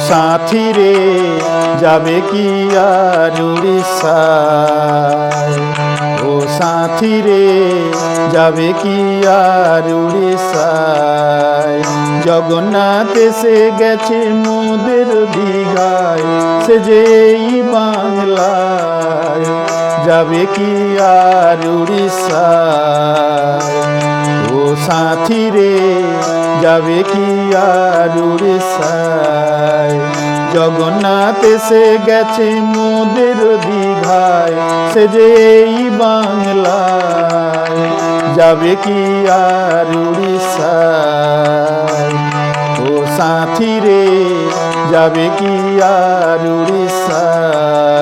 সাথী রে যাবে কি আর উড়িষ্যায়, ও সাথী রে যাবে কি আর উড়িষ্যায়। জগন্নাথ এসে গেছে মোদের দীঘায়, সে যে এই বাংলায় যাবে কি আর উড়িষ্যায়, ও সাথী রে যাবে কি আর উড়িষ্যায়। জগন্নাথ এসে গেছে মোদের দীঘায়, সে যে এই বাংলায় যাবে কি আর উড়িষ্যায়, ও সাথী রে যাবে কি আর উড়িষ্যায়।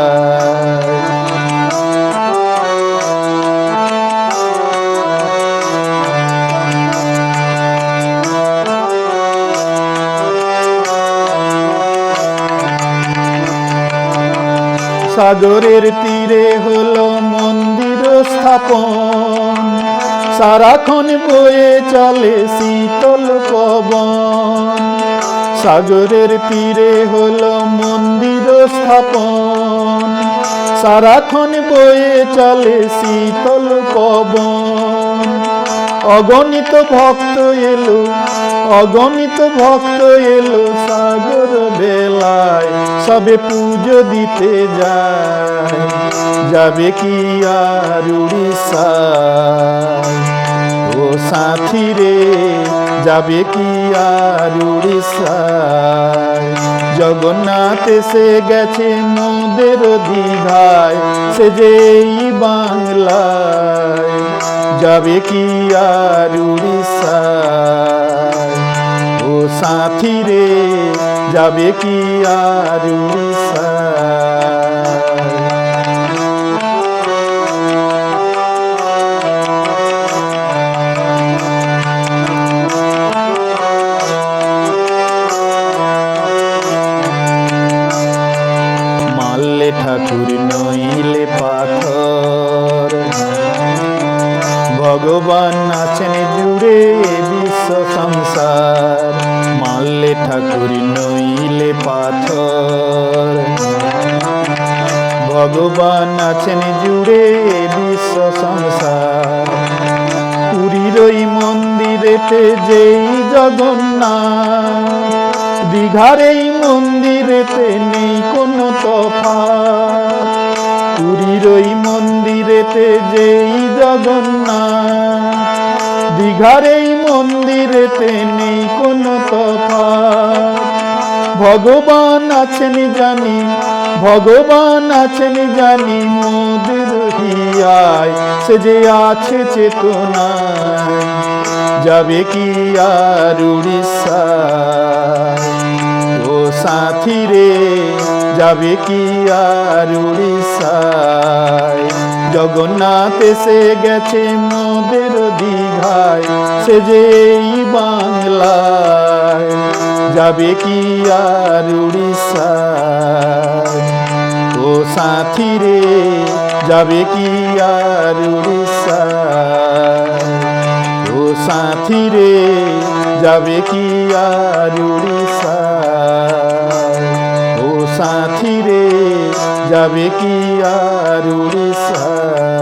সাগরের তীরে হলো মন্দির স্থাপন, সারাক্ষণ বয়ে চলে শীতল পবন। সাগরের তীরে হলো মন্দির স্থাপন, সারাক্ষণ বয়ে চলে শীতল পবন। অগণিত ভক্ত এলো, অগণিত ভক্ত এলো সাগর বেলায়, সবে পুজো দিতে যায় যাবে কি আর উড়িষ্যায়, ও সাথী রে যাবে কি আর উড়িষ্যায়। জগন্নাথ এসে গেছে মোদের দীঘায়, সে যে এই বাংলায় যাবে কি আর উড়িষ্যায়, ও সাথী রে যাবে কি আর উড়িষ্যায়। মারলে ঠাকুর নইলে পাথর, ভগবান আছেন জুড়ে বিশ্ব সংসার। মারলে ঠাকুর নইলে পাথর, ভগবান আছেন জুড়ে বিশ্ব সংসার। পুরীর ওই মন্দিরেতে যেই জগন্নাথ, দীঘার এই মন্দিরেতে নেই কোনো তফাৎ। পুরীর ওই মন্দিরেতে যেই জগন্নাথ, দীঘার এই মন্দিরেতে নেই কোনো তফাৎ। ভগবান আছেন জানি, ভগবান আছেন জানি মোদের হিয়ায়, সে যে আছে চেতনায় যাবে কি আর উড়িষ্যায়, ও সাথী রে যাবে কি আর উড়িষ্যায়। জগন্নাথ এসে গেছে মোদের দীঘায়, সে যে এই বাংলায় যাবে কি আর উড়িষ্যায়, ও সাথী রে যাবে কি আর উড়িষ্যায়, ও সাথী রে যাবে কি আর উড়িষ্যায়, ও সাথী রে যাবে কি আর উড়িষ্যায়।